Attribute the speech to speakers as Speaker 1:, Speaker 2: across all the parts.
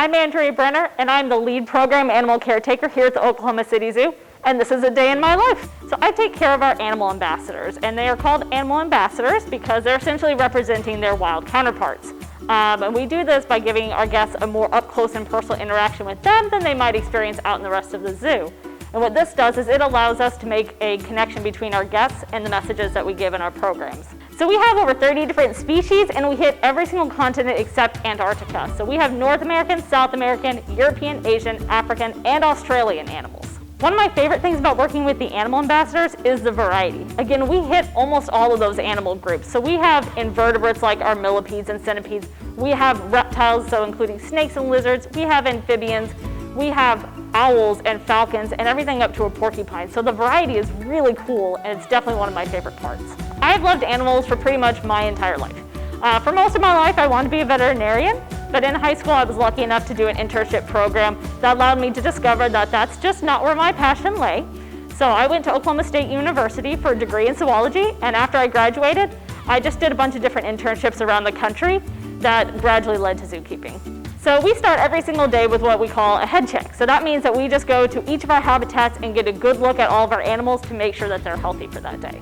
Speaker 1: I'm Andrea Brenner, and I'm the lead program animal caretaker here at the Oklahoma City Zoo, and this is a day in my life. So I take care of our animal ambassadors, and they are called animal ambassadors because they're essentially representing their wild counterparts. And we do this by giving our guests a more up-close and personal interaction with them than they might experience out in the rest of the zoo. And what this does is it allows us to make a connection between our guests and the messages that we give in our programs. So we have over 30 different species, and we hit every single continent except Antarctica. So we have North American, South American, European, Asian, African, and Australian animals. One of my favorite things about working with the animal ambassadors is the variety. Again, we hit almost all of those animal groups. So we have invertebrates like our millipedes and centipedes. We have reptiles, so including snakes and lizards. We have amphibians. We have owls and falcons and everything up to a porcupine. So the variety is really cool, and it's definitely one of my favorite parts. I've loved animals for pretty much my entire life. For most of my life, I wanted to be a veterinarian. But in high school, I was lucky enough to do an internship program that allowed me to discover that that's just not where my passion lay. So I went to Oklahoma State University for a degree in zoology, and after I graduated, I just did a bunch of different internships around the country that gradually led to zookeeping. So we start every single day with what we call a head check. So that means that we just go to each of our habitats and get a good look at all of our animals to make sure that they're healthy for that day.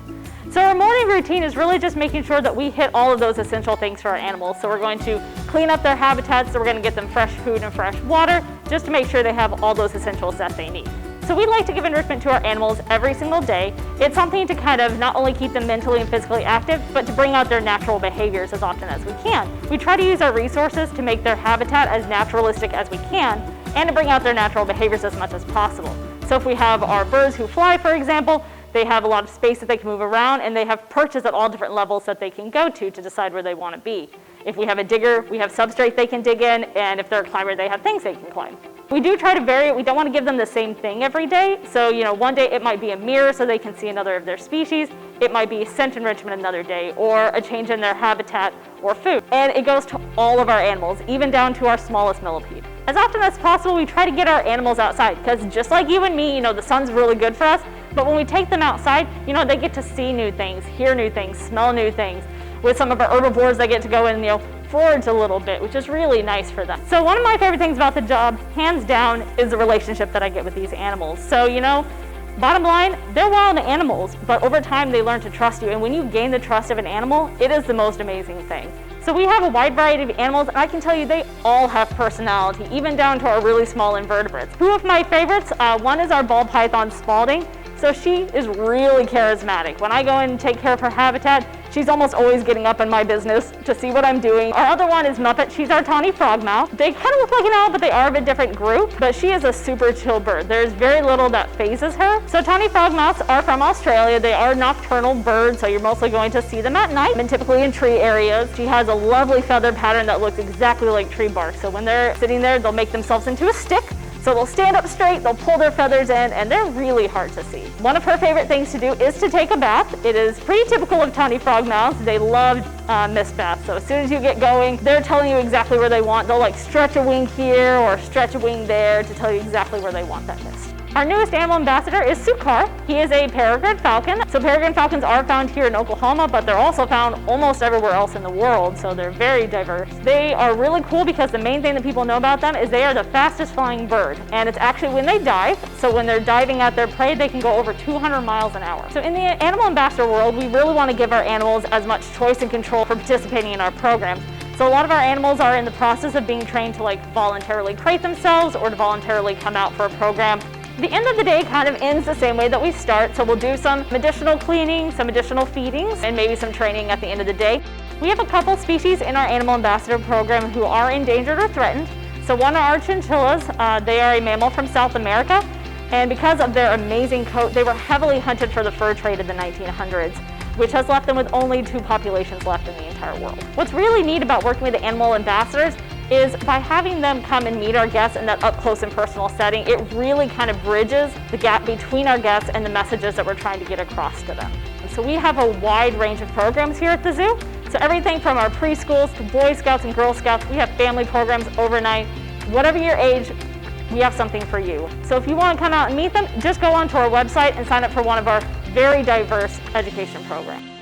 Speaker 1: So our morning routine is really just making sure that we hit all of those essential things for our animals. So we're going to clean up their habitats, so we're going to get them fresh food and fresh water, just to make sure they have all those essentials that they need. So we like to give enrichment to our animals every single day. It's something to kind of not only keep them mentally and physically active, but to bring out their natural behaviors as often as we can. We try to use our resources to make their habitat as naturalistic as we can, and to bring out their natural behaviors as much as possible. So if we have our birds who fly, for example, they have a lot of space that they can move around, and they have perches at all different levels that they can go to decide where they want to be. If we have a digger, we have substrate they can dig in, and if they're a climber, they have things they can climb. We do try to vary it. We don't want to give them the same thing every day. So, one day it might be a mirror so they can see another of their species. It might be scent enrichment another day, or a change in their habitat or food. And it goes to all of our animals, even down to our smallest millipede. As often as possible, we try to get our animals outside, because just like you and me, the sun's really good for us. But when we take them outside, they get to see new things, hear new things, smell new things. With some of our herbivores, they get to go in and forage a little bit, which is really nice for them. So one of my favorite things about the job, hands down, is the relationship that I get with these animals. So, bottom line, they're wild animals, but over time they learn to trust you. And when you gain the trust of an animal, it is the most amazing thing. So we have a wide variety of animals, and I can tell you they all have personality, even down to our really small invertebrates. Two of my favorites, one is our ball python Spalding. So she is really charismatic. When I go in and take care of her habitat, she's almost always getting up in my business to see what I'm doing. Our other one is Muppet. She's our tawny frogmouth. They kind of look like an owl, but they are of a different group. But she is a super chill bird. There's very little that phases her. So tawny frogmouths are from Australia. They are nocturnal birds, so you're mostly going to see them at night, and typically in tree areas. She has a lovely feather pattern that looks exactly like tree bark. So when they're sitting there, they'll make themselves into a stick. So they'll stand up straight, they'll pull their feathers in, and they're really hard to see. One of her favorite things to do is to take a bath. It is pretty typical of tawny frogmouths. They love mist baths. So as soon as you get going, they're telling you exactly where they want. They'll stretch a wing here or stretch a wing there to tell you exactly where they want that mist. Our newest animal ambassador is Sukar. He is a peregrine falcon. So peregrine falcons are found here in Oklahoma, but they're also found almost everywhere else in the world, so they're very diverse. They are really cool because the main thing that people know about them is they are the fastest flying bird, and it's actually when they dive. So when they're diving at their prey, they can go over 200 miles an hour. So in the animal ambassador world, we really want to give our animals as much choice and control for participating in our programs. So a lot of our animals are in the process of being trained to voluntarily crate themselves or to voluntarily come out for a program. The end of the day kind of ends the same way that we start, so we'll do some additional cleaning, some additional feedings, and maybe some training at the end of the day. We have a couple species in our Animal Ambassador program who are endangered or threatened. So one are our chinchillas. They are a mammal from South America, and because of their amazing coat, they were heavily hunted for the fur trade in the 1900s, which has left them with only 2 populations left in the entire world. What's really neat about working with the animal ambassadors is by having them come and meet our guests in that up-close and personal setting, it really kind of bridges the gap between our guests and the messages that we're trying to get across to them. And so we have a wide range of programs here at the zoo. So everything from our preschools to Boy Scouts and Girl Scouts, we have family programs overnight. Whatever your age, we have something for you. So if you want to come out and meet them, just go onto our website and sign up for one of our very diverse education programs.